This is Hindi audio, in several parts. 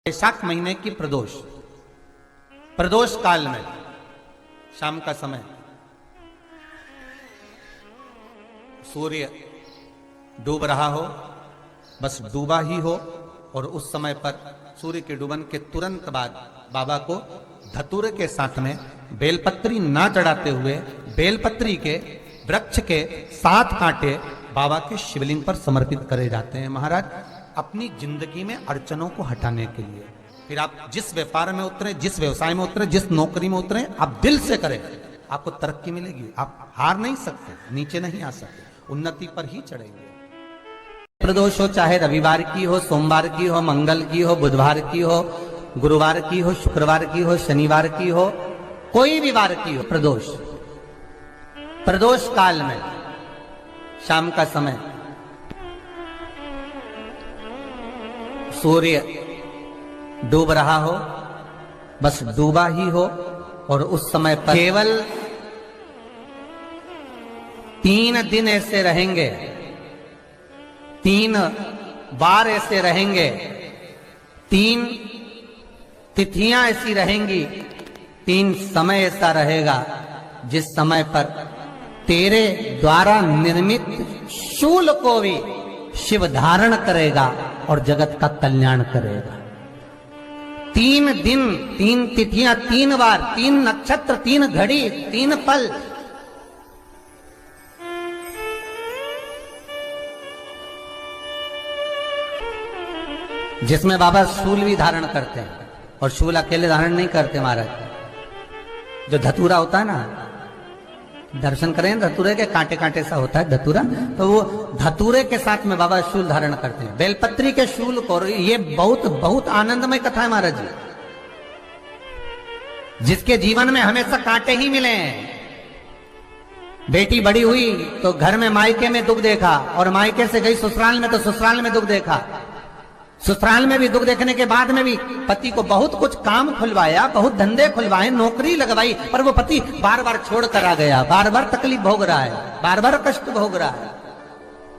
वैशाख महीने की प्रदोष काल में शाम का समय सूर्य डूब रहा हो, बस डूबा ही हो, और उस समय पर सूर्य के डूबन के तुरंत बाद बाबा को धतूरे के साथ में बेलपत्री ना चढ़ाते हुए बेलपत्री के वृक्ष के 7 कांटे बाबा के शिवलिंग पर समर्पित करे जाते हैं महाराज, अपनी जिंदगी में अड़चनों को हटाने के लिए। फिर आप जिस व्यापार में उतरे, जिस व्यवसाय में उतरे, जिस नौकरी में उतरे, आप दिल से करें, आपको तरक्की मिलेगी। आप हार नहीं सकते, नीचे नहीं आ सकते, उन्नति पर ही चढ़ेंगे। प्रदोष हो, चाहे रविवार की हो, सोमवार की हो, मंगल की हो, बुधवार की हो, गुरुवार की हो, शुक्रवार की हो, शनिवार की हो, कोई भी वार की हो, प्रदोष काल में शाम का समय सूर्य डूब रहा हो, बस डूबा ही हो, और उस समय पर केवल 3 दिन ऐसे रहेंगे, 3 बार ऐसे रहेंगे, 3 तिथियां ऐसी रहेंगी, 3 समय ऐसा रहेगा जिस समय पर तेरे द्वारा निर्मित शूल को भी शिव धारण करेगा और जगत का कल्याण करेगा। 3 दिन, 3 तिथियां, 3 बार, 3 नक्षत्र, 3 घड़ी, 3 पल, जिसमें बाबा शूल भी धारण करते हैं। और शूल अकेले धारण नहीं करते महाराज, जो धतूरा होता है ना, दर्शन करें धतूरे के, कांटे कांटे सा होता है धतूरा, तो वो धतूरे के साथ में बाबा शूल धारण करते हैं, बेलपत्री के शूल को। ये बहुत बहुत आनंदमय कथा है महाराज जी, जिसके जीवन में हमेशा कांटे ही मिले हैं। बेटी बड़ी हुई तो घर में मायके में दुख देखा, और मायके से गई ससुराल में तो ससुराल में दुख देखा। ससुराल में भी दुख देखने के बाद में भी पति को बहुत कुछ काम खुलवाया, बहुत धंधे खुलवाए, नौकरी लगवाई, पर वो पति बार बार छोड़ कर आ गया, बार बार तकलीफ भोग रहा है, बार बार कष्ट भोग रहा है।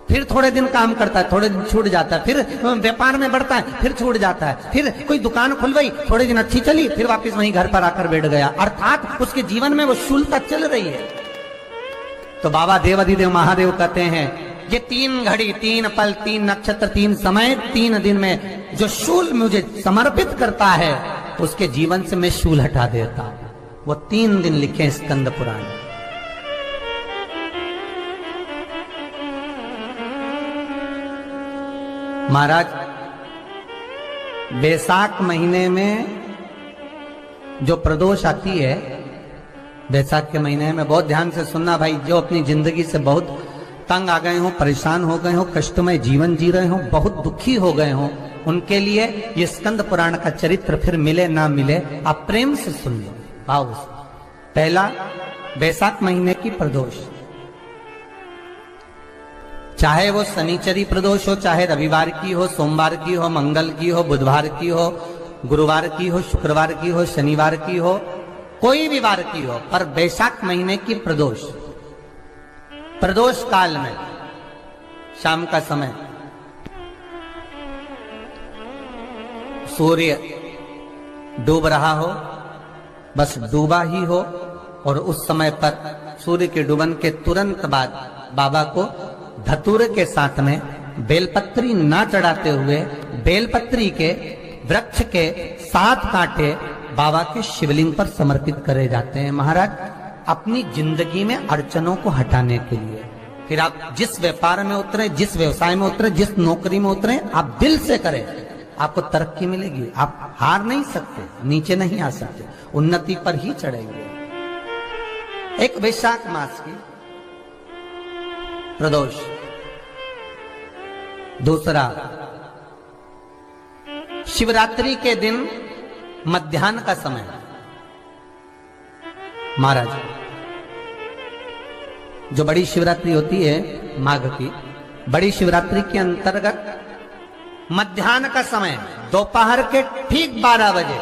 फिर थोड़े दिन काम करता है, थोड़े दिन छूट जाता है, फिर व्यापार में बढ़ता है, फिर छूट जाता है, फिर कोई दुकान खुलवाई, थोड़े दिन अच्छी चली, फिर वापस वहीं घर पर आकर बैठ गया। अर्थात उसके जीवन में वो शूलता चल रही है। तो बाबा देवाधिदेव महादेव कहते हैं, ये 3 घड़ी, 3 पल, 3 नक्षत्र, 3 समय, 3 दिन में जो शूल मुझे समर्पित करता है, उसके जीवन से मैं शूल हटा देता हूं। वो 3 दिन लिखे स्कंद पुराण। महाराज, बैसाख महीने में जो प्रदोष आती है, बैसाख के महीने में बहुत ध्यान से सुनना भाई, जो अपनी जिंदगी से बहुत तंग आ गए हो, परेशान हो गए हो, कष्टमय जीवन जी रहे हो, बहुत दुखी हो गए हो, उनके लिए ये स्कंद पुराण का चरित्र फिर मिले ना मिले, आप प्रेम से सुन लो भाव से। पहला, बैसाख महीने की प्रदोष, चाहे वो शनिचरी प्रदोष हो, चाहे रविवार की हो, सोमवार की हो, मंगल की हो, बुधवार की हो, गुरुवार की हो, शुक्रवार की हो, शनिवार की हो, कोई भी वार की हो, पर बैसाख महीने की प्रदोष काल में शाम का समय सूर्य डूब रहा हो, बस डूबा ही हो, और उस समय पर सूर्य के डूबन के तुरंत बाद बाबा को धतूरे के साथ में बेलपत्री ना चढ़ाते हुए बेलपत्री के वृक्ष के 7 कांटे बाबा के शिवलिंग पर समर्पित करे जाते हैं महाराज, अपनी जिंदगी में अड़चनों को हटाने के लिए। फिर आप जिस व्यापार में उतरे, जिस व्यवसाय में उतरे, जिस नौकरी में उतरे, आप दिल से करें, आपको तरक्की मिलेगी। आप हार नहीं सकते, नीचे नहीं आ सकते, उन्नति पर ही चढ़ेंगे। एक वैशाख मास की प्रदोष। दूसरा, शिवरात्रि के दिन मध्याह्न का समय महाराज, जो बड़ी शिवरात्रि होती है माघ की, बड़ी शिवरात्रि के अंतर्गत मध्याह्न का समय, दोपहर के ठीक 12 बजे,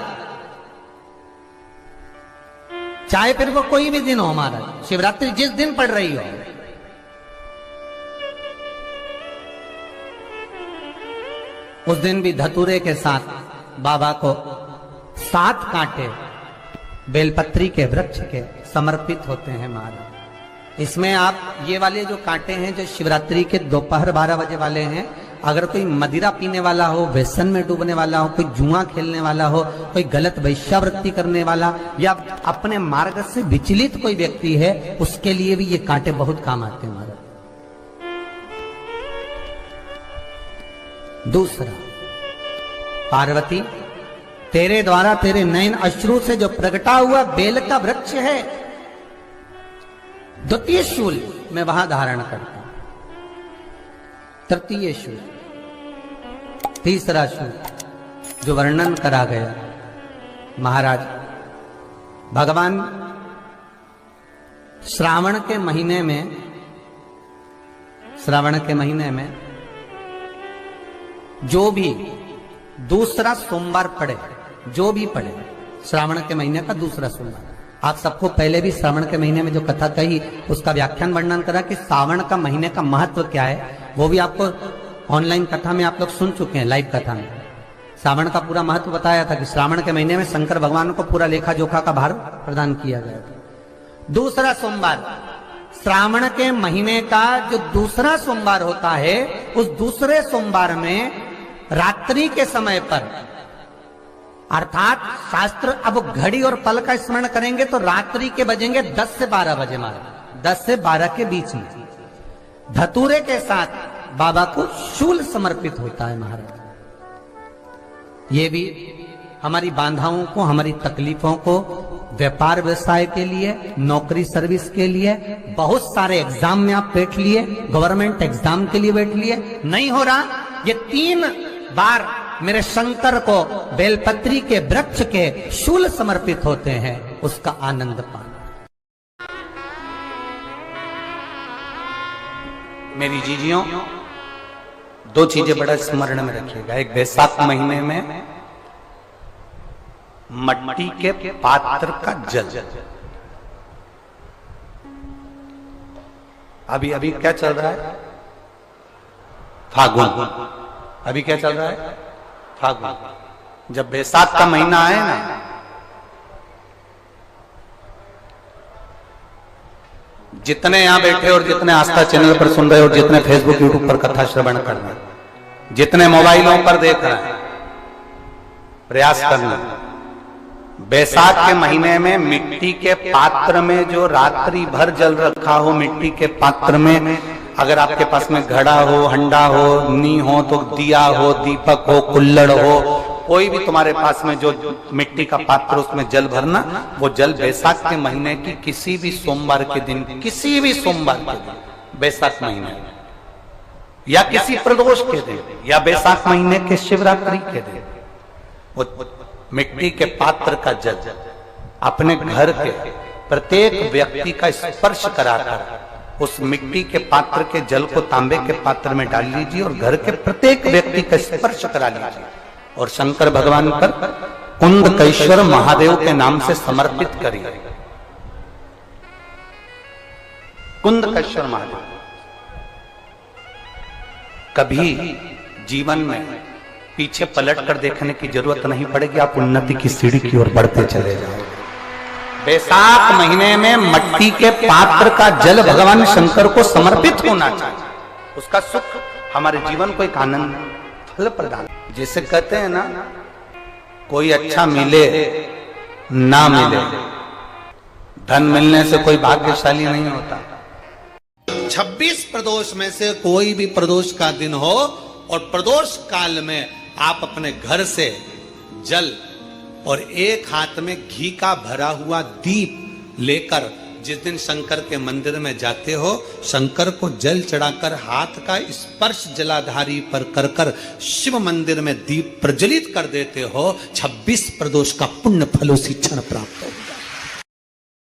चाहे फिर वो कोई भी दिन हो महाराज, शिवरात्रि जिस दिन पड़ रही हो, उस दिन भी धतूरे के साथ बाबा को 7 कांटे बेलपत्री के वृक्ष के समर्पित होते हैं महाराज। इसमें आप ये वाले जो कांटे हैं जो शिवरात्रि के दोपहर 12 बजे वाले हैं, अगर कोई मदिरा पीने वाला हो, व्यसन में डूबने वाला हो, कोई जुआ खेलने वाला हो, कोई गलत वैश्यावृत्ति करने वाला या अपने मार्ग से विचलित कोई व्यक्ति है, उसके लिए भी ये कांटे बहुत काम आते हैं महाराज। दूसरा, पार्वती तेरे द्वारा तेरे नयन अश्रु से जो प्रगटा हुआ बेल का वृक्ष है, द्वितीय शूल मैं वहां धारण करता हूं, तृतीय शूल, तीसरा शूल जो वर्णन करा गया महाराज। भगवान श्रावण के महीने में जो भी दूसरा सोमवार पड़े, जो भी पड़े श्रावण के महीने का दूसरा सोमवार, आप सबको पहले भी श्रावण के महीने में जो कथा कही उसका व्याख्यान वर्णन करा कि श्रावण का महीने का महत्व क्या है, वो भी आपको ऑनलाइन कथा में आप लोग सुन चुके हैं, लाइव कथा में श्रावण का पूरा महत्व बताया था कि श्रावण के महीने में शंकर भगवान को पूरा लेखा जोखा का भार प्रदान किया गया था। दूसरा सोमवार, श्रावण के महीने का जो दूसरा सोमवार होता है, उस दूसरे सोमवार में रात्रि के समय पर, अर्थात शास्त्र अब घड़ी और पल का स्मरण करेंगे तो रात्रि के बजेंगे 10 से 12 बजे महाराज, 10 से 12 के बीच में धतूरे के साथ बाबा को शूल समर्पित होता है महाराज। ये भी हमारी बाधाओं को, हमारी तकलीफों को, व्यापार व्यवसाय के लिए, नौकरी सर्विस के लिए, बहुत सारे एग्जाम में आप बैठ लिए, गवर्नमेंट एग्जाम के लिए बैठ लिए, नहीं हो रहा, ये 3 बार मेरे शंकर को बेलपत्री के वृक्ष के शूल समर्पित होते हैं, उसका आनंद पाना। मेरी जीजियों, 2 चीजें बड़ा स्मरण में रखिएगा। एक, बैसाख महीने में मट्टी के पात्र का जल, अभी क्या चल रहा है, फागुन, अभी क्या चल रहा है, फागुन। जब बैसाख का महीना आए ना, जितने यहां बैठे और जितने आस्था चैनल पर सुन रहे और जितने फेसबुक यूट्यूब पर कथा श्रवण कर रहे, जितने मोबाइलों पर देख रहे हैं, प्रयास करना, बैसाख के महीने में मिट्टी के पात्र में जो रात्रि भर जल रखा हो, मिट्टी के पात्र में, अगर आपके पास में घड़ा हो, हंडा हो, नी हो, तो दिया हो, दीपक हो, कुल्लड़ हो, कोई भी तुम्हारे पास में जो मिट्टी का पात्र, उसमें जल भरना। वो जल बैसाख के महीने की किसी भी सोमवार के दिन, किसी भी सोमवार के दिन, बैसाख महीने या किसी प्रदोष के दिन या बैसाख महीने के शिवरात्रि के दिन, वो मिट्टी के पात्र का जल अपने घर के प्रत्येक व्यक्ति का स्पर्श कराकर उस मिट्टी के पात्र के जल को तांबे के पात्र में डाल लीजिए और घर के प्रत्येक व्यक्ति का स्पर्श करा लीजिए और शंकर भगवान पर कुंदकेश्वर महादेव के नाम से समर्पित करिए। कुंदकेश्वर महादेव, कभी जीवन में पीछे पलट कर देखने की जरूरत नहीं पड़ेगी, आप उन्नति की सीढ़ी की ओर बढ़ते चले जाओगे। बैसाख महीने में मट्टी के पात्र का जल भगवान शंकर को समर्पित होना चाहिए, उसका सुख हमारे जीवन को एक आनंद फल प्रदान। जैसे कहते हैं ना, कोई अच्छा मिले ना मिले, धन मिलने से कोई भाग्यशाली नहीं होता। 26 प्रदोष में से कोई भी प्रदोष का दिन हो और प्रदोष काल में आप अपने घर से जल और एक हाथ में घी का भरा हुआ दीप लेकर जिस दिन शंकर के मंदिर में जाते हो, शंकर को जल चढ़ाकर हाथ का स्पर्श जलाधारी पर कर कर शिव मंदिर में दीप प्रज्वलित कर देते हो, 26 प्रदोष का पुण्य फल उसी क्षण प्राप्त हो।